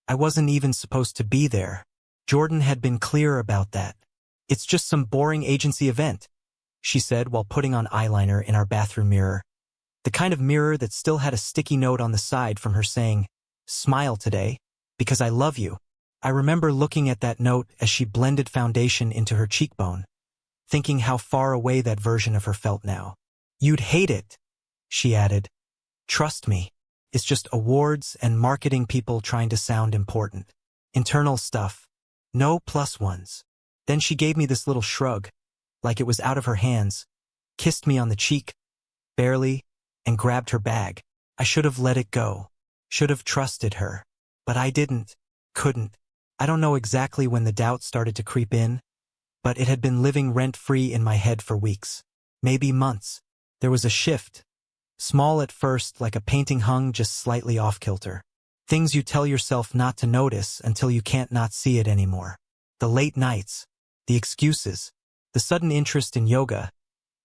I wasn't even supposed to be there. Jordan had been clear about that. "It's just some boring agency event," she said while putting on eyeliner in our bathroom mirror. The kind of mirror that still had a sticky note on the side from her saying, "Smile today, because I love you." I remember looking at that note as she blended foundation into her cheekbone, thinking how far away that version of her felt now. "You'd hate it," she added. "Trust me. It's just awards and marketing people trying to sound important. Internal stuff. No plus ones." Then she gave me this little shrug, like it was out of her hands, kissed me on the cheek, barely, and grabbed her bag. I should have let it go. Should have trusted her. But I didn't. Couldn't. I don't know exactly when the doubt started to creep in, but it had been living rent-free in my head for weeks. Maybe months. There was a shift. Small at first, like a painting hung just slightly off-kilter. Things you tell yourself not to notice until you can't not see it anymore. The late nights. The excuses. The sudden interest in yoga.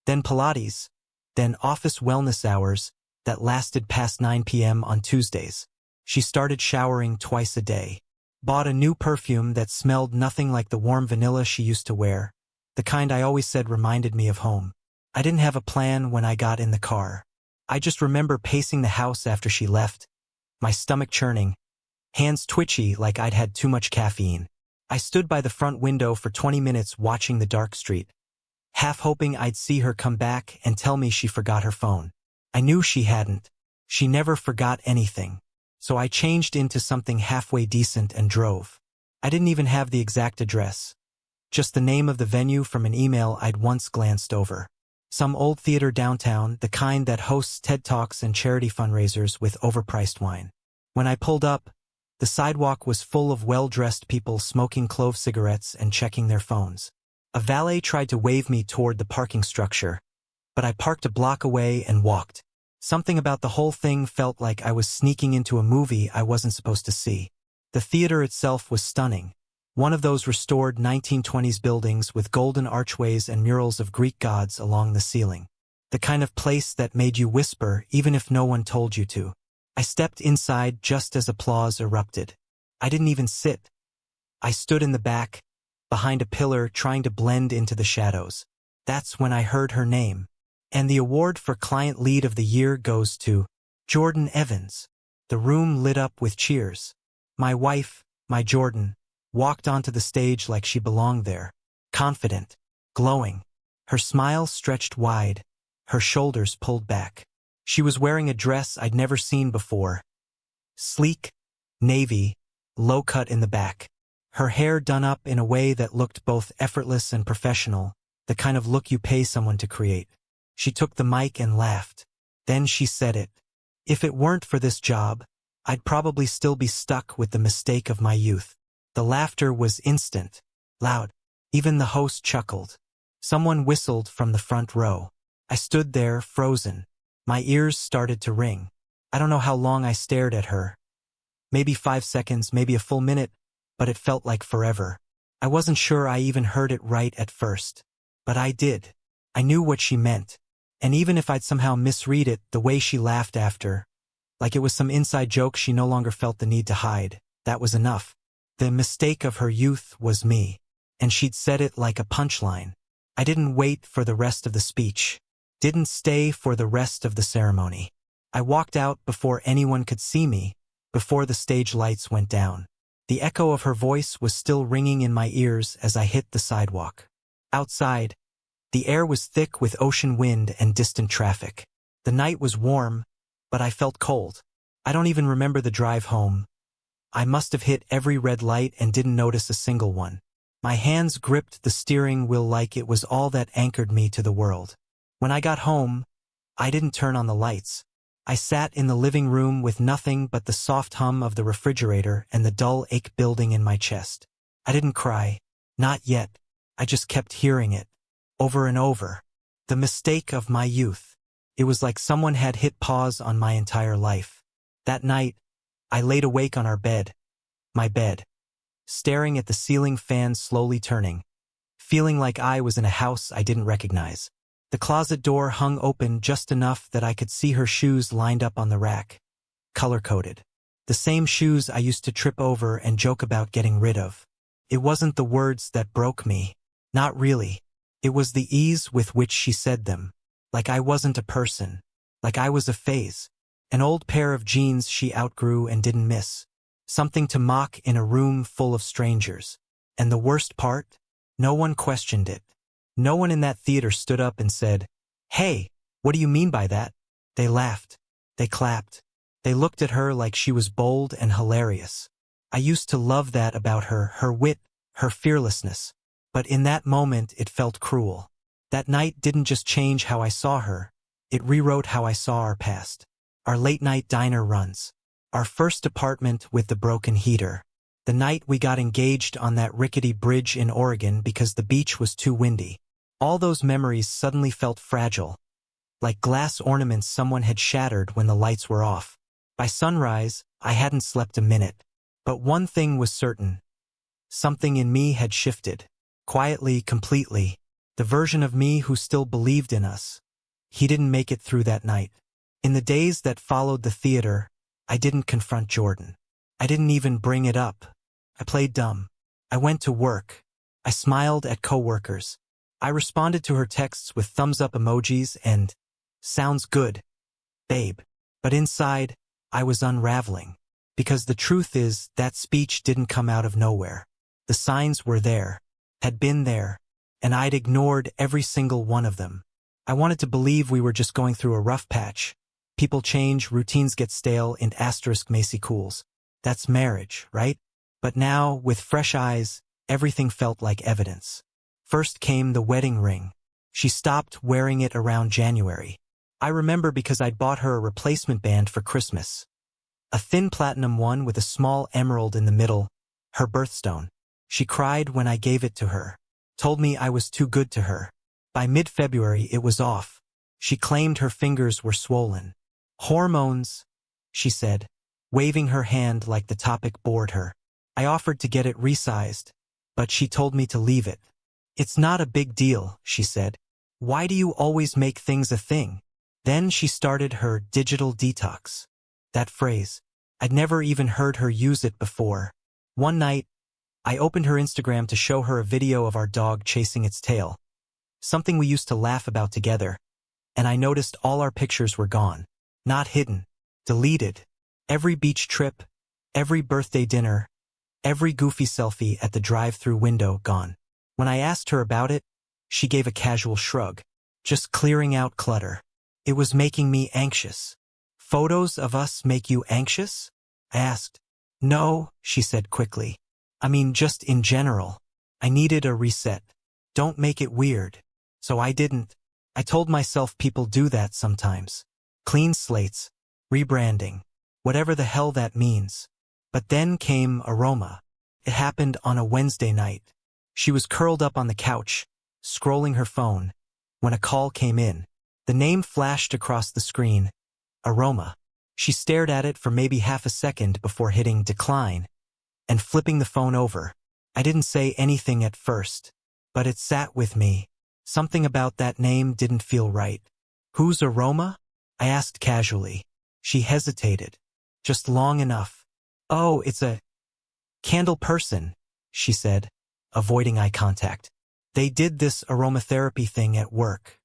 Then Pilates. Then office wellness hours that lasted past 9 p.m. on Tuesdays. She started showering twice a day. Bought a new perfume that smelled nothing like the warm vanilla she used to wear, the kind I always said reminded me of home. I didn't have a plan when I got in the car. I just remember pacing the house after she left, my stomach churning, hands twitchy like I'd had too much caffeine. I stood by the front window for 20 minutes watching the dark street, half hoping I'd see her come back and tell me she forgot her phone. I knew she hadn't. She never forgot anything. So I changed into something halfway decent and drove. I didn't even have the exact address. Just the name of the venue from an email I'd once glanced over. Some old theater downtown, the kind that hosts TED Talks and charity fundraisers with overpriced wine. When I pulled up, the sidewalk was full of well-dressed people smoking clove cigarettes and checking their phones. A valet tried to wave me toward the parking structure, but I parked a block away and walked. Something about the whole thing felt like I was sneaking into a movie I wasn't supposed to see. The theater itself was stunning. One of those restored 1920s buildings with golden archways and murals of Greek gods along the ceiling. The kind of place that made you whisper even if no one told you to. I stepped inside just as applause erupted. I didn't even sit. I stood in the back, behind a pillar trying to blend into the shadows. That's when I heard her name. And the award for Client Lead of the Year goes to Jordan Evans. The room lit up with cheers. My wife, my Jordan, walked onto the stage like she belonged there. Confident, glowing. Her smile stretched wide, her shoulders pulled back. She was wearing a dress I'd never seen before. Sleek, navy, low cut in the back. Her hair done up in a way that looked both effortless and professional, the kind of look you pay someone to create. She took the mic and laughed. Then she said it. If it weren't for this job, I'd probably still be stuck with the mistake of my youth. The laughter was instant, loud. Even the host chuckled. Someone whistled from the front row. I stood there, frozen. My ears started to ring. I don't know how long I stared at her. Maybe 5 seconds, maybe a full minute, but it felt like forever. I wasn't sure I even heard it right at first. But I did. I knew what she meant. And even if I'd somehow misread it, the way she laughed after, like it was some inside joke she no longer felt the need to hide, that was enough. The mistake of her youth was me. And she'd said it like a punchline. I didn't wait for the rest of the speech. Didn't stay for the rest of the ceremony. I walked out before anyone could see me, before the stage lights went down. The echo of her voice was still ringing in my ears as I hit the sidewalk. Outside, the air was thick with ocean wind and distant traffic. The night was warm, but I felt cold. I don't even remember the drive home. I must have hit every red light and didn't notice a single one. My hands gripped the steering wheel like it was all that anchored me to the world. When I got home, I didn't turn on the lights. I sat in the living room with nothing but the soft hum of the refrigerator and the dull ache building in my chest. I didn't cry. Not yet. I just kept hearing it. Over and over. The mistake of my youth. It was like someone had hit pause on my entire life. That night, I laid awake on our bed. My bed. Staring at the ceiling fan slowly turning. Feeling like I was in a house I didn't recognize. The closet door hung open just enough that I could see her shoes lined up on the rack. Color-coded. The same shoes I used to trip over and joke about getting rid of. It wasn't the words that broke me. Not really. It was the ease with which she said them. Like I wasn't a person. Like I was a phase. An old pair of jeans she outgrew and didn't miss. Something to mock in a room full of strangers. And the worst part? No one questioned it. No one in that theater stood up and said, "Hey, what do you mean by that?" They laughed. They clapped. They looked at her like she was bold and hilarious. I used to love that about her, her wit, her fearlessness. But in that moment it felt cruel. That night didn't just change how I saw her, it rewrote how I saw our past. Our late-night diner runs. Our first apartment with the broken heater. The night we got engaged on that rickety bridge in Oregon because the beach was too windy. All those memories suddenly felt fragile, like glass ornaments someone had shattered when the lights were off. By sunrise, I hadn't slept a minute. But one thing was certain. Something in me had shifted. Quietly, completely. The version of me who still believed in us. He didn't make it through that night. In the days that followed the theater, I didn't confront Jordan. I didn't even bring it up. I played dumb. I went to work. I smiled at coworkers. I responded to her texts with thumbs-up emojis and, "Sounds good, babe." But inside, I was unraveling. Because the truth is, that speech didn't come out of nowhere. The signs were there, had been there, and I'd ignored every single one of them. I wanted to believe we were just going through a rough patch. People change, routines get stale, and Macy cools. That's marriage, right? But now, with fresh eyes, everything felt like evidence. First came the wedding ring. She stopped wearing it around January. I remember because I'd bought her a replacement band for Christmas. A thin platinum one with a small emerald in the middle, her birthstone. She cried when I gave it to her. Told me I was too good to her. By mid-February it was off. She claimed her fingers were swollen. "Hormones," she said, waving her hand like the topic bored her. I offered to get it resized, but she told me to leave it. "It's not a big deal," she said. "Why do you always make things a thing?" Then she started her digital detox. That phrase. I'd never even heard her use it before. One night, I opened her Instagram to show her a video of our dog chasing its tail. Something we used to laugh about together. And I noticed all our pictures were gone. Not hidden. Deleted. Every beach trip, every birthday dinner, every goofy selfie at the drive-through window gone. When I asked her about it, she gave a casual shrug. Just clearing out clutter. It was making me anxious. "Photos of us make you anxious?" I asked. "No," she said quickly. "I mean just in general. I needed a reset. Don't make it weird." So I didn't. I told myself people do that sometimes. Clean slates. Rebranding. Whatever the hell that means. But then came Aroma. It happened on a Wednesday night. She was curled up on the couch, scrolling her phone, when a call came in. The name flashed across the screen. Aroma. She stared at it for maybe half a second before hitting decline and flipping the phone over. I didn't say anything at first, but it sat with me. Something about that name didn't feel right. "Who's Aroma?" I asked casually. She hesitated. Just long enough. "Oh, it's a candle person," she said, avoiding eye contact. "They did this aromatherapy thing at work.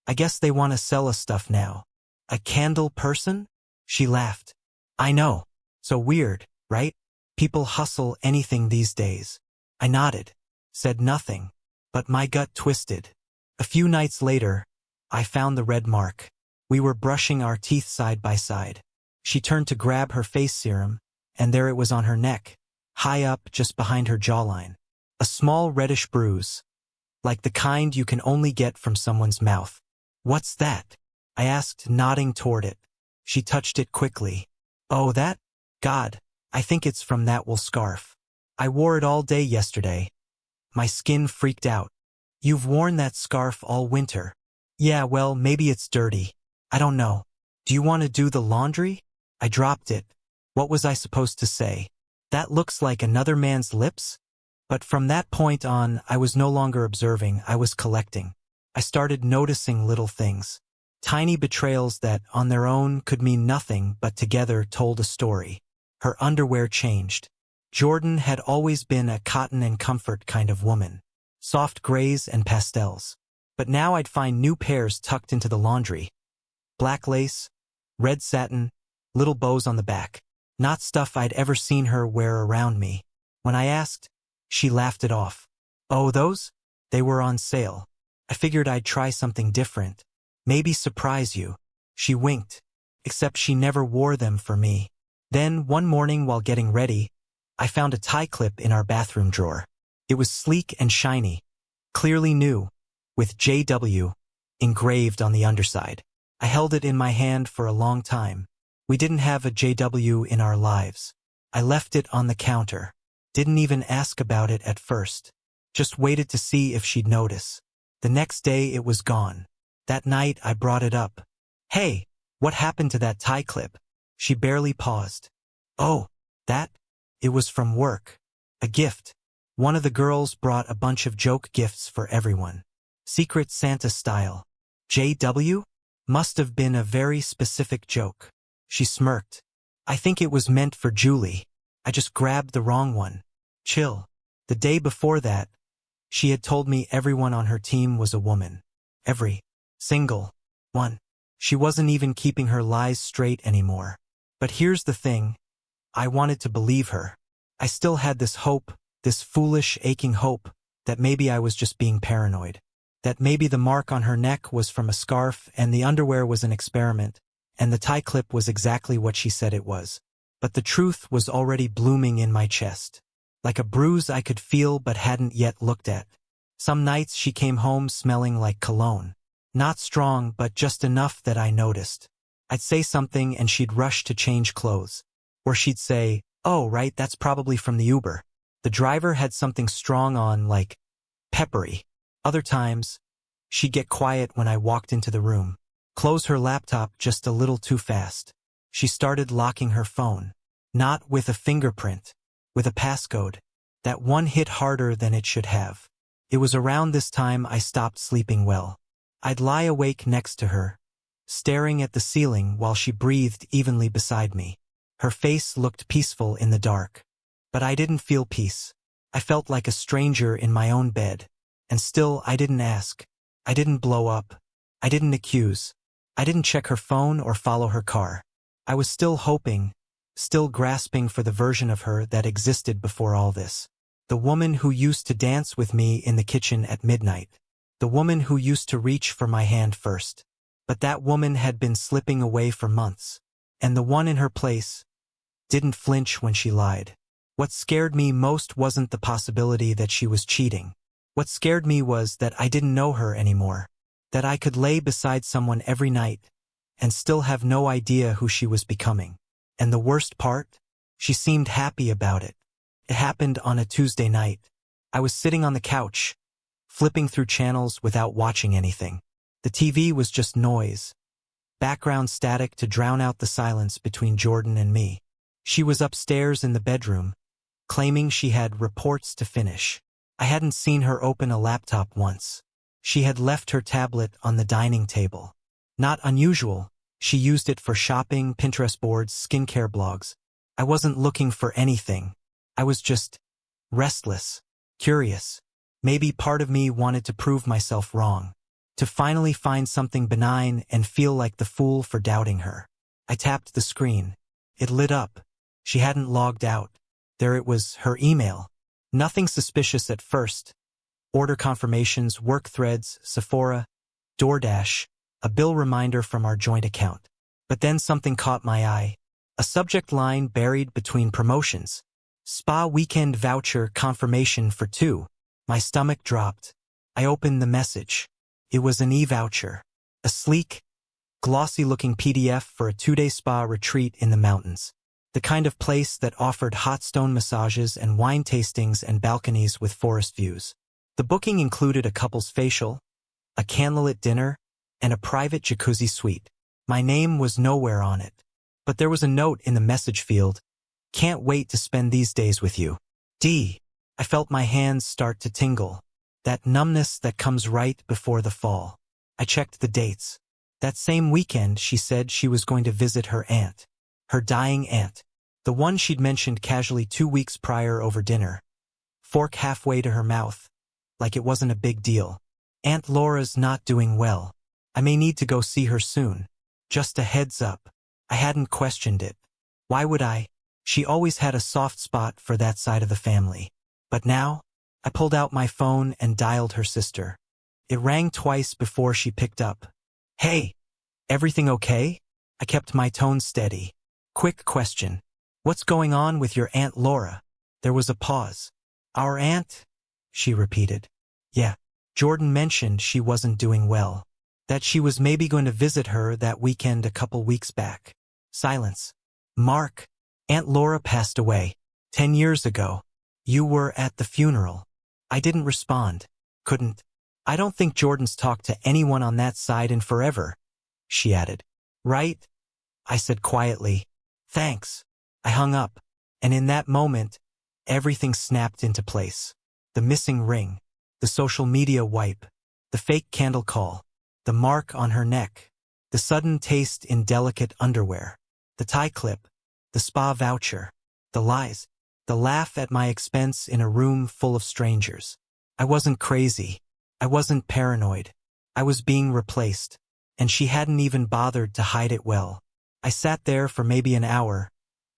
I guess they want to sell us stuff now." "A candle person?" She laughed. "I know. So weird, right? People hustle anything these days." I nodded, said nothing, but my gut twisted. A few nights later, I found the red mark. We were brushing our teeth side by side. She turned to grab her face serum, and there it was on her neck, high up just behind her jawline. A small reddish bruise, like the kind you can only get from someone's mouth. "What's that?" I asked, nodding toward it. She touched it quickly. "Oh, that? God, I think it's from that wool scarf. I wore it all day yesterday." My skin freaked out. "You've worn that scarf all winter." "Yeah, well, maybe it's dirty. I don't know. Do you want to do the laundry?" I dropped it. What was I supposed to say? That looks like another man's lips? But from that point on, I was no longer observing, I was collecting. I started noticing little things. Tiny betrayals that, on their own, could mean nothing but together told a story. Her underwear changed. Jordan had always been a cotton and comfort kind of woman. Soft grays and pastels. But now I'd find new pairs tucked into the laundry. Black lace, red satin, little bows on the back. Not stuff I'd ever seen her wear around me. When I asked, she laughed it off. Oh, those? They were on sale. I figured I'd try something different. Maybe surprise you. She winked. Except she never wore them for me. Then, one morning while getting ready, I found a tie clip in our bathroom drawer. It was sleek and shiny, clearly new, with JW engraved on the underside. I held it in my hand for a long time. We didn't have a JW in our lives. I left it on the counter. Didn't even ask about it at first. Just waited to see if she'd notice. The next day it was gone. That night I brought it up. Hey, what happened to that tie clip? She barely paused. Oh, that? It was from work. A gift. One of the girls brought a bunch of joke gifts for everyone. Secret Santa style. JW? Must have been a very specific joke. She smirked. I think it was meant for Julie. I just grabbed the wrong one. Chill. The day before that, she had told me everyone on her team was a woman. Every single one. She wasn't even keeping her lies straight anymore. But here's the thing. I wanted to believe her. I still had this hope, this foolish, aching hope, that maybe I was just being paranoid. That maybe the mark on her neck was from a scarf and the underwear was an experiment, and the tie clip was exactly what she said it was. But the truth was already blooming in my chest. Like a bruise I could feel but hadn't yet looked at. Some nights she came home smelling like cologne. Not strong, but just enough that I noticed. I'd say something and she'd rush to change clothes. Or she'd say, oh, right, that's probably from the Uber. The driver had something strong on, like peppery. Other times, she'd get quiet when I walked into the room. Close her laptop just a little too fast. She started locking her phone. Not with a fingerprint, with a passcode. That one hit harder than it should have. It was around this time I stopped sleeping well. I'd lie awake next to her, staring at the ceiling while she breathed evenly beside me. Her face looked peaceful in the dark. But I didn't feel peace. I felt like a stranger in my own bed. And still, I didn't ask. I didn't blow up. I didn't accuse. I didn't check her phone or follow her car. I was still hoping, still grasping for the version of her that existed before all this. The woman who used to dance with me in the kitchen at midnight. The woman who used to reach for my hand first. But that woman had been slipping away for months. And the one in her place didn't flinch when she lied. What scared me most wasn't the possibility that she was cheating. What scared me was that I didn't know her anymore. That I could lay beside someone every night and still have no idea who she was becoming. And the worst part? She seemed happy about it. It happened on a Tuesday night. I was sitting on the couch, flipping through channels without watching anything. The TV was just noise. Background static to drown out the silence between Jordan and me. She was upstairs in the bedroom, claiming she had reports to finish. I hadn't seen her open a laptop once. She had left her tablet on the dining table. Not unusual, she used it for shopping, Pinterest boards, skincare blogs. I wasn't looking for anything. I was just restless, curious. Maybe part of me wanted to prove myself wrong. To finally find something benign and feel like the fool for doubting her. I tapped the screen. It lit up. She hadn't logged out. There it was, her email. Nothing suspicious at first. Order confirmations, work threads, Sephora, DoorDash, a bill reminder from our joint account. But then something caught my eye. A subject line buried between promotions. Spa weekend voucher confirmation for 2. My stomach dropped. I opened the message. It was an e-voucher. A sleek, glossy-looking PDF for a 2-day spa retreat in the mountains. The kind of place that offered hot stone massages and wine tastings and balconies with forest views. The booking included a couple's facial, a candlelit dinner, and a private jacuzzi suite. My name was nowhere on it. But there was a note in the message field. Can't wait to spend these days with you. D. I felt my hands start to tingle. That numbness that comes right before the fall. I checked the dates. That same weekend she said she was going to visit her aunt. Her dying aunt. The one she'd mentioned casually 2 weeks prior over dinner. Fork halfway to her mouth, like it wasn't a big deal. Aunt Laura's not doing well. I may need to go see her soon. Just a heads up. I hadn't questioned it. Why would I? She always had a soft spot for that side of the family. But now, I pulled out my phone and dialed her sister. It rang twice before she picked up. Hey, everything okay? I kept my tone steady. Quick question. What's going on with your Aunt Laura? There was a pause. Our aunt? She repeated. Yeah. Jordan mentioned she wasn't doing well. That she was maybe going to visit her that weekend a couple weeks back. Silence. Mark, Aunt Laura passed away 10 years ago. You were at the funeral. I didn't respond. Couldn't. I don't think Jordan's talked to anyone on that side in forever, she added. Right? I said quietly. Thanks. I hung up, and in that moment, everything snapped into place. The missing ring, the social media wipe, the fake candle call, the mark on her neck, the sudden taste in delicate underwear, the tie clip, the spa voucher, the lies, the laugh at my expense in a room full of strangers. I wasn't crazy. I wasn't paranoid. I was being replaced, and she hadn't even bothered to hide it well. I sat there for maybe an hour,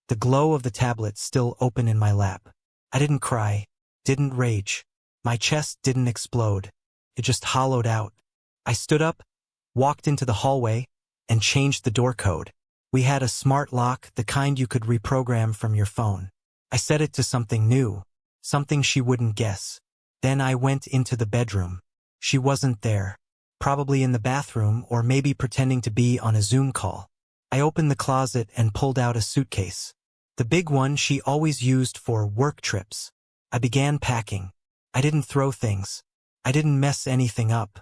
the glow of the tablet still open in my lap. I didn't cry, didn't rage. My chest didn't explode. It just hollowed out. I stood up, walked into the hallway, and changed the door code. We had a smart lock, the kind you could reprogram from your phone. I set it to something new, something she wouldn't guess. Then I went into the bedroom. She wasn't there. Probably in the bathroom or maybe pretending to be on a Zoom call. I opened the closet and pulled out a suitcase. The big one she always used for work trips. I began packing. I didn't throw things. I didn't mess anything up.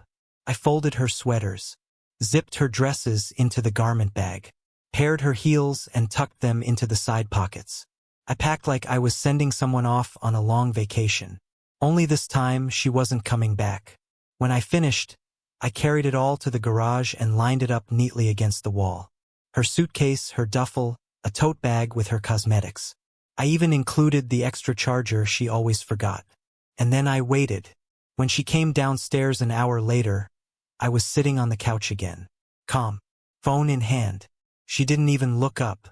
I folded her sweaters, zipped her dresses into the garment bag, paired her heels and tucked them into the side pockets. I packed like I was sending someone off on a long vacation. Only this time she wasn't coming back. When I finished, I carried it all to the garage and lined it up neatly against the wall. Her suitcase, her duffel, a tote bag with her cosmetics. I even included the extra charger she always forgot. And then I waited. When she came downstairs an hour later, I was sitting on the couch again. Calm. Phone in hand. She didn't even look up.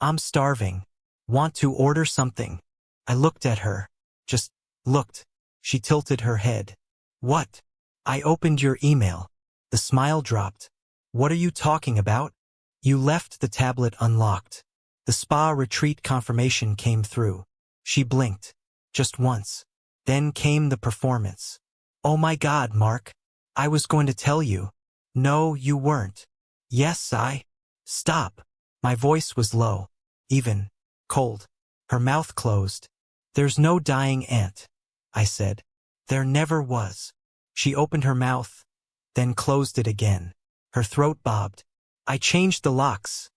I'm starving. Want to order something? I looked at her. Just looked. She tilted her head. What? I opened your email. The smile dropped. What are you talking about? You left the tablet unlocked. The spa retreat confirmation came through. She blinked. Just once. Then came the performance. Oh my God, Mark. I was going to tell you. No, you weren't. Yes, I. Stop. My voice was low. Even. Cold. Her mouth closed. There's no dying aunt, I said. There never was. She opened her mouth, then closed it again. Her throat bobbed. I changed the locks,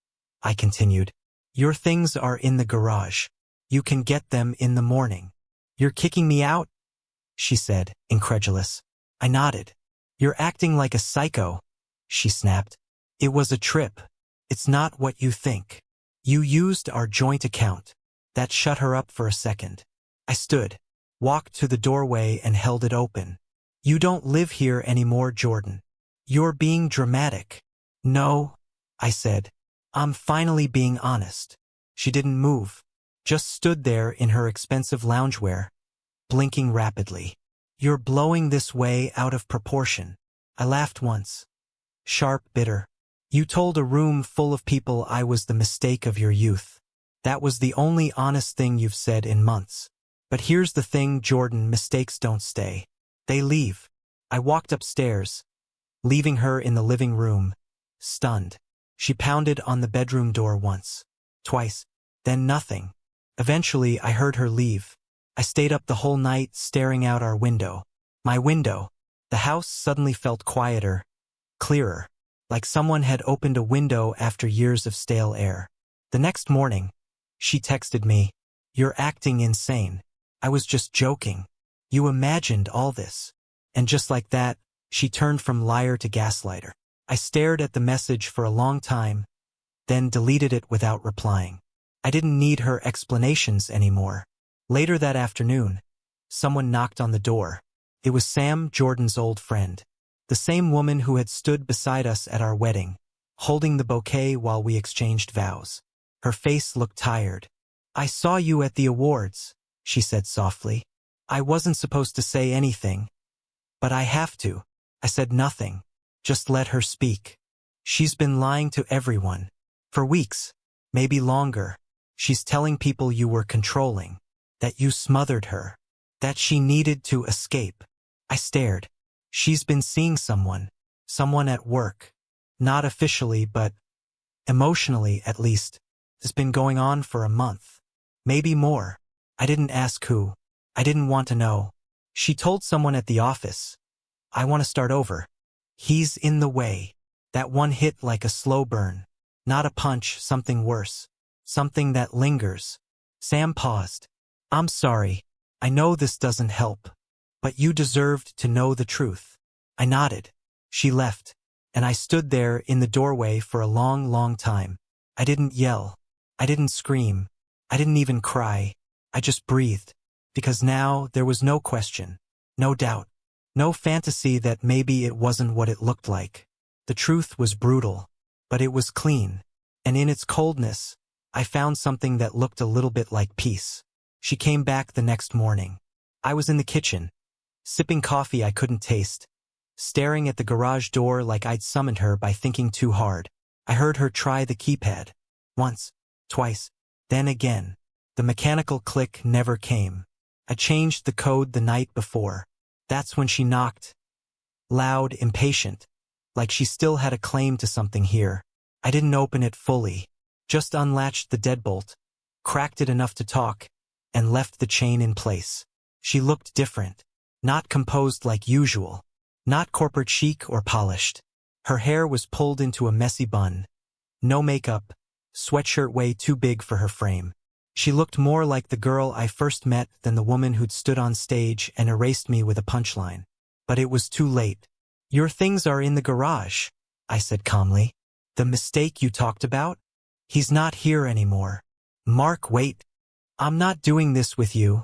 I continued. Your things are in the garage. You can get them in the morning. You're kicking me out? She said, incredulous. I nodded. You're acting like a psycho, she snapped. It was a trip. It's not what you think. You used our joint account. That shut her up for a second. I stood, walked to the doorway and held it open. You don't live here anymore, Jordan. You're being dramatic. No, I said. I'm finally being honest. She didn't move, just stood there in her expensive loungewear, blinking rapidly. You're blowing this way out of proportion. I laughed once. Sharp, bitter. You told a room full of people I was the mistake of your youth. That was the only honest thing you've said in months. But here's the thing, Jordan, mistakes don't stay. They leave. I walked upstairs, leaving her in the living room, stunned. She pounded on the bedroom door once, twice, then nothing. Eventually, I heard her leave. I stayed up the whole night staring out our window. My window. The house suddenly felt quieter, clearer, like someone had opened a window after years of stale air. The next morning, she texted me, "You're acting insane." I was just joking. You imagined all this. And just like that, she turned from liar to gaslighter. I stared at the message for a long time, then deleted it without replying. I didn't need her explanations anymore. Later that afternoon, someone knocked on the door. It was Sam, Jordan's old friend. The same woman who had stood beside us at our wedding, holding the bouquet while we exchanged vows. Her face looked tired. "I saw you at the awards," she said softly. "I wasn't supposed to say anything, but I have to." I said nothing. Just let her speak. "She's been lying to everyone. For weeks, maybe longer. She's telling people you were controlling, that you smothered her, that she needed to escape." I stared. "She's been seeing someone at work. Not officially, but emotionally at least. It's been going on for a month. Maybe more." I didn't ask who. I didn't want to know. "She told someone at the office. I want to start over. He's in the way." That one hit like a slow burn. Not a punch, something worse. Something that lingers. Sam paused. "I'm sorry. I know this doesn't help. But you deserved to know the truth." I nodded. She left, and I stood there in the doorway for a long, long time. I didn't yell. I didn't scream. I didn't even cry. I just breathed. Because now there was no question, no doubt, no fantasy that maybe it wasn't what it looked like. The truth was brutal, but it was clean. And in its coldness, I found something that looked a little bit like peace. She came back the next morning. I was in the kitchen, sipping coffee I couldn't taste, staring at the garage door like I'd summoned her by thinking too hard. I heard her try the keypad. Once, twice, then again. The mechanical click never came. I changed the code the night before. That's when she knocked. Loud, impatient, like she still had a claim to something here. I didn't open it fully, just unlatched the deadbolt, cracked it enough to talk, and left the chain in place. She looked different, not composed like usual, not corporate chic or polished. Her hair was pulled into a messy bun. No makeup, sweatshirt way too big for her frame. She looked more like the girl I first met than the woman who'd stood on stage and erased me with a punchline. But it was too late. "Your things are in the garage," I said calmly. "The mistake you talked about? He's not here anymore." "Mark, wait. I'm not doing this with you,"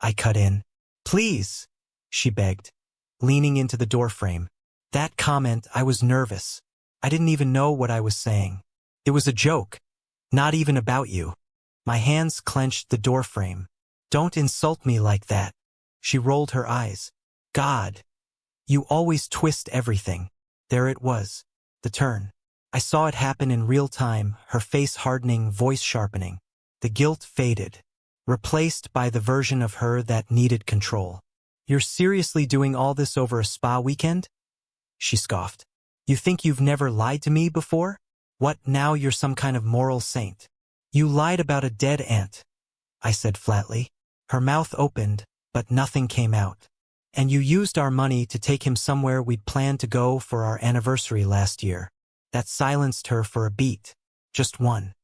I cut in. "Please," she begged, leaning into the doorframe. That comment, I was nervous. I didn't even know what I was saying. It was a joke. Not even about you. My hands clenched the doorframe. "Don't insult me like that." She rolled her eyes. "God. You always twist everything." There it was. The turn. I saw it happen in real time, her face hardening, voice sharpening. The guilt faded, replaced by the version of her that needed control. "You're seriously doing all this over a spa weekend?" She scoffed. "You think you've never lied to me before? What, now you're some kind of moral saint?" "You lied about a dead aunt," I said flatly. Her mouth opened, but nothing came out. "And you used our money to take him somewhere we'd planned to go for our anniversary last year." That silenced her for a beat. Just one.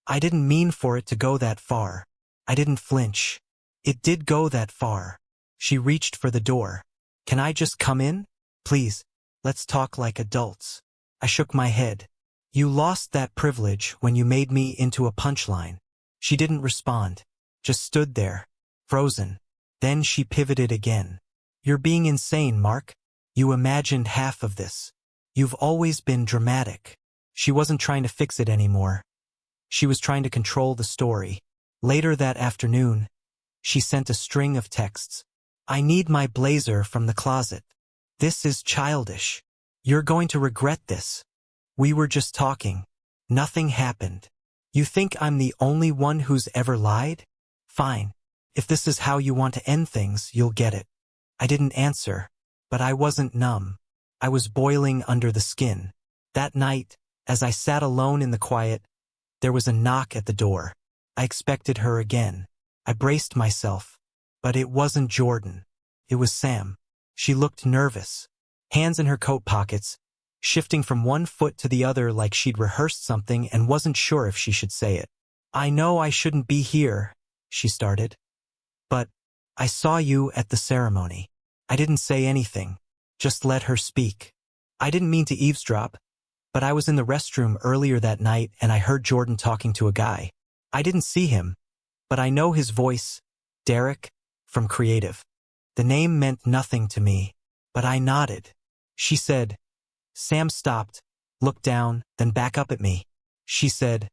I didn't mean for it to go that far. I didn't flinch. It did go that far. She reached for the door. "Can I just come in? Please, let's talk like adults." I shook my head. "You lost that privilege when you made me into a punchline." She didn't respond, just stood there, frozen. Then she pivoted again. "You're being insane, Mark. You imagined half of this. You've always been dramatic." She wasn't trying to fix it anymore. She was trying to control the story. Later that afternoon, she sent a string of texts. "I need my blazer from the closet. This is childish. You're going to regret this. We were just talking. Nothing happened. You think I'm the only one who's ever lied? Fine. If this is how you want to end things, you'll get it." I didn't answer, but I wasn't numb. I was boiling under the skin. That night, as I sat alone in the quiet, there was a knock at the door. I expected her again. I braced myself. But it wasn't Jordan. It was Sam. She looked nervous, hands in her coat pockets, shifting from one foot to the other like she'd rehearsed something and wasn't sure if she should say it. "I know I shouldn't be here," she started. "But I saw you at the ceremony." I didn't say anything, just let her speak. "I didn't mean to eavesdrop, but I was in the restroom earlier that night and I heard Jordan talking to a guy. I didn't see him, but I know his voice, Derek, from Creative. The name meant nothing to me, but I nodded. She said, Sam stopped, looked down, then back up at me. She said,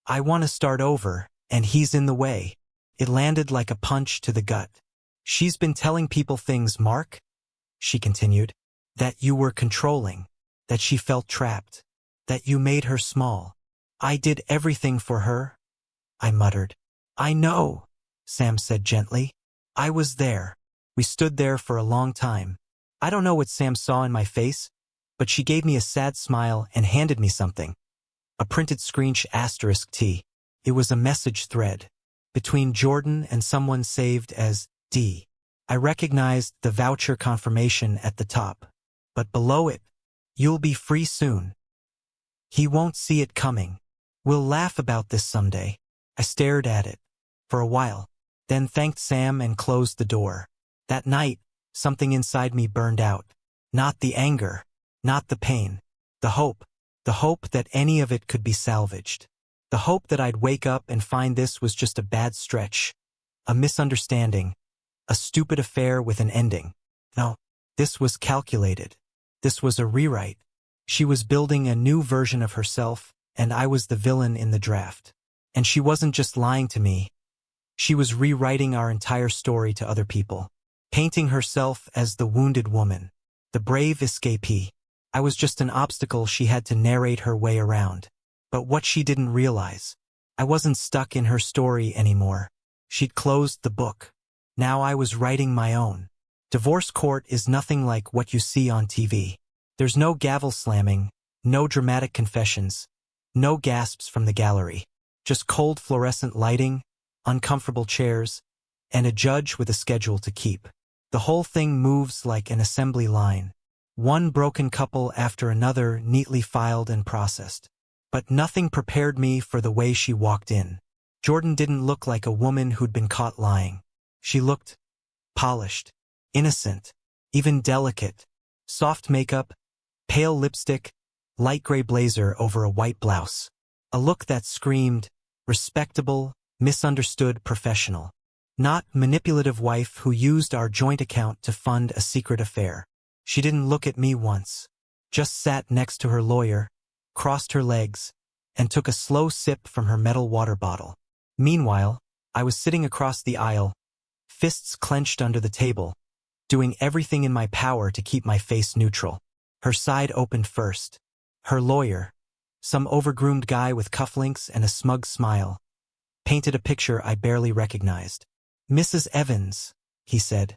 I want to start over, and he's in the way. It landed like a punch to the gut. She's been telling people things, Mark, she continued, that you were controlling, that she felt trapped, that you made her small. I did everything for her, I muttered. I know, Sam said gently. I was there. We stood there for a long time. I don't know what Sam saw in my face, but she gave me a sad smile and handed me something. A printed screenshot asterisk T. It was a message thread between Jordan and someone saved as D. I recognized the voucher confirmation at the top, but below it, you'll be free soon. He won't see it coming. We'll laugh about this someday. I stared at it for a while, then thanked Sam and closed the door. That night, something inside me burned out. Not the anger, not the pain, the hope that any of it could be salvaged. The hope that I'd wake up and find this was just a bad stretch, a misunderstanding, a stupid affair with an ending. No, this was calculated. This was a rewrite. She was building a new version of herself, and I was the villain in the draft. And she wasn't just lying to me. She was rewriting our entire story to other people, painting herself as the wounded woman, the brave escapee. I was just an obstacle she had to narrate her way around. But what she didn't realize, I wasn't stuck in her story anymore. She'd closed the book. Now I was writing my own. Divorce court is nothing like what you see on TV. There's no gavel slamming, no dramatic confessions, no gasps from the gallery. Just cold fluorescent lighting, uncomfortable chairs, and a judge with a schedule to keep. The whole thing moves like an assembly line. One broken couple after another neatly filed and processed. But nothing prepared me for the way she walked in. Jordan didn't look like a woman who'd been caught lying. She looked polished, innocent, even delicate. Soft makeup, pale lipstick, light gray blazer over a white blouse. A look that screamed, respectable, misunderstood professional. Not manipulative wife who used our joint account to fund a secret affair. She didn't look at me once, just sat next to her lawyer, crossed her legs, and took a slow sip from her metal water bottle. Meanwhile, I was sitting across the aisle, fists clenched under the table, doing everything in my power to keep my face neutral. Her side opened first. Her lawyer, some overgroomed guy with cufflinks and a smug smile, painted a picture I barely recognized. Mrs. Evans, he said,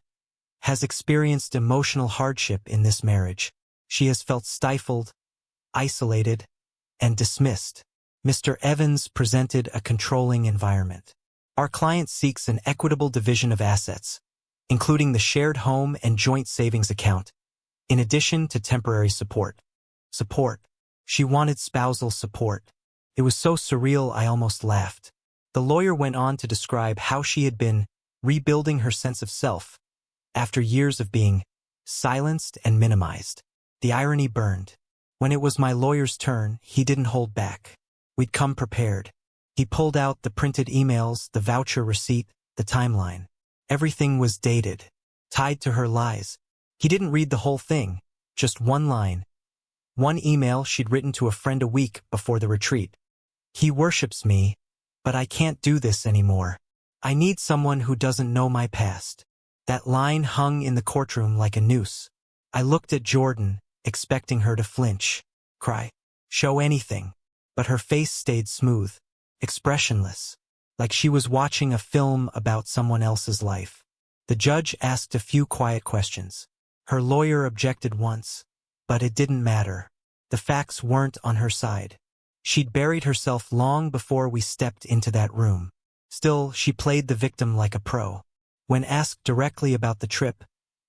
has experienced emotional hardship in this marriage. She has felt stifled, isolated, and dismissed. Mr. Evans presented a controlling environment. Our client seeks an equitable division of assets, including the shared home and joint savings account, in addition to temporary support. Support. She wanted spousal support. It was so surreal I almost laughed. The lawyer went on to describe how she had been rebuilding her sense of self after years of being silenced and minimized. The irony burned. When it was my lawyer's turn, he didn't hold back. We'd come prepared. He pulled out the printed emails, the voucher receipt, the timeline. Everything was dated, tied to her lies. He didn't read the whole thing, just one line. One email she'd written to a friend a week before the retreat. He worships me, but I can't do this anymore. I need someone who doesn't know my past. That line hung in the courtroom like a noose. I looked at Jordan, expecting her to flinch, cry, show anything. But her face stayed smooth, expressionless, like she was watching a film about someone else's life. The judge asked a few quiet questions. Her lawyer objected once, but it didn't matter. The facts weren't on her side. She'd buried herself long before we stepped into that room. Still, she played the victim like a pro. When asked directly about the trip,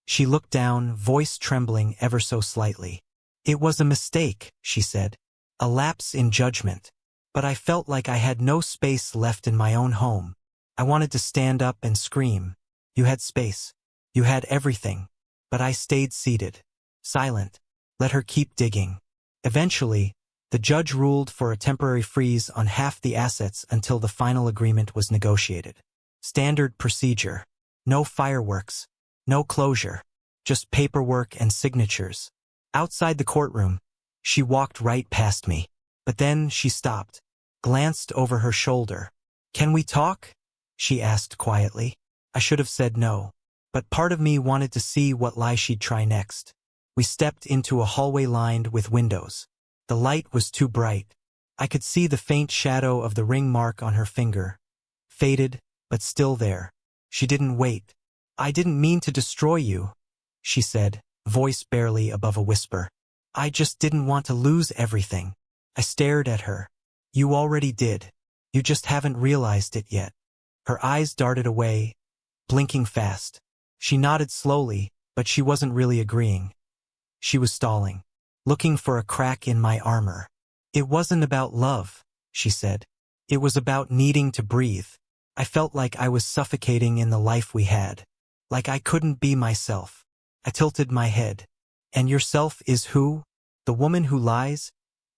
she looked down, voice trembling ever so slightly. It was a mistake, she said. A lapse in judgment. But I felt like I had no space left in my own home. I wanted to stand up and scream. You had space. You had everything. But I stayed seated, silent, let her keep digging. Eventually, The judge ruled for a temporary freeze on half the assets until the final agreement was negotiated. Standard procedure. No fireworks. No closure. Just paperwork and signatures. Outside the courtroom, she walked right past me. But then she stopped, glanced over her shoulder. "Can we talk?" she asked quietly. I should have said no, but part of me wanted to see what lie she'd try next. We stepped into a hallway lined with windows. The light was too bright. I could see the faint shadow of the ring mark on her finger. Faded, but still there. She didn't wait. "I didn't mean to destroy you," she said, voice barely above a whisper. "I just didn't want to lose everything." I stared at her. "You already did. You just haven't realized it yet." Her eyes darted away, blinking fast. She nodded slowly, but she wasn't really agreeing. She was stalling, looking for a crack in my armor. "It wasn't about love," she said. "It was about needing to breathe. I felt like I was suffocating in the life we had. Like I couldn't be myself." I tilted my head. "And yourself is who? The woman who lies,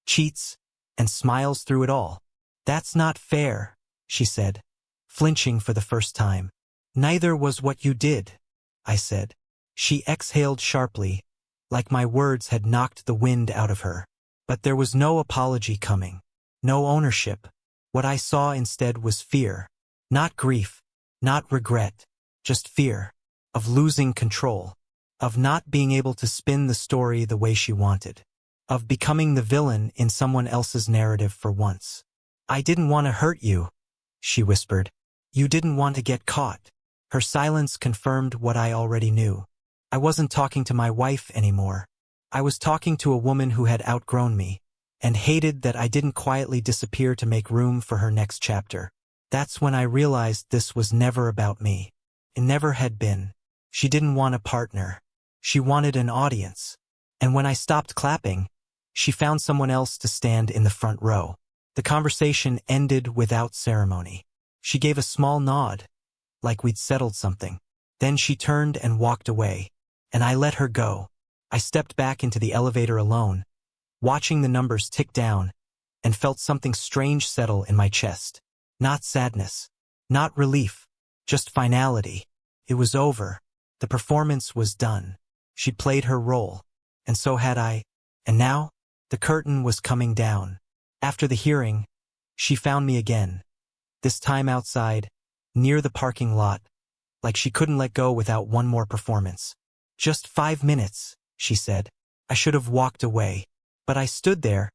cheats, and smiles through it all?" "That's not fair," she said, flinching for the first time. "Neither was what you did," I said. She exhaled sharply, like my words had knocked the wind out of her. But there was no apology coming. No ownership. What I saw instead was fear. Not grief. Not regret. Just fear. Of losing control. Of not being able to spin the story the way she wanted. Of becoming the villain in someone else's narrative for once. "I didn't want to hurt you," she whispered. "You didn't want to get caught." Her silence confirmed what I already knew. I wasn't talking to my wife anymore. I was talking to a woman who had outgrown me, and hated that I didn't quietly disappear to make room for her next chapter. That's when I realized this was never about me. It never had been. She didn't want a partner. She wanted an audience. And when I stopped clapping, she found someone else to stand in the front row. The conversation ended without ceremony. She gave a small nod, like we'd settled something. Then she turned and walked away, and I let her go. I stepped back into the elevator alone, watching the numbers tick down, and felt something strange settle in my chest. Not sadness, not relief, just finality. It was over. The performance was done. She played her role, and so had I. And now, the curtain was coming down. After the hearing, she found me again. This time outside, near the parking lot, like she couldn't let go without one more performance. "Just 5 minutes," she said. I should have walked away, but I stood there,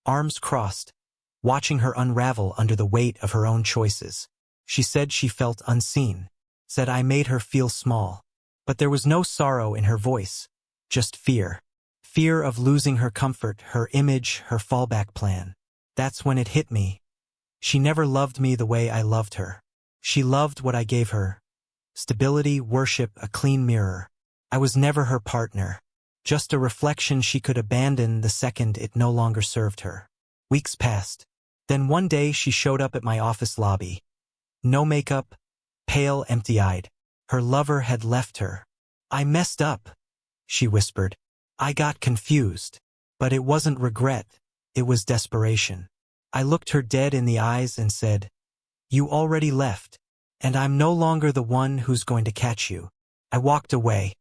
arms crossed, watching her unravel under the weight of her own choices. She said she felt unseen, said I made her feel small. But there was no sorrow in her voice, just fear. Fear of losing her comfort, her image, her fallback plan. That's when it hit me. She never loved me the way I loved her. She loved what I gave her. Stability, worship, a clean mirror. I was never her partner. Just a reflection she could abandon the second it no longer served her. Weeks passed. Then one day she showed up at my office lobby. No makeup, pale, empty-eyed. Her lover had left her. "I messed up," she whispered. "I got confused." But it wasn't regret. It was desperation. I looked her dead in the eyes and said, "You already left, and I'm no longer the one who's going to catch you." I walked away.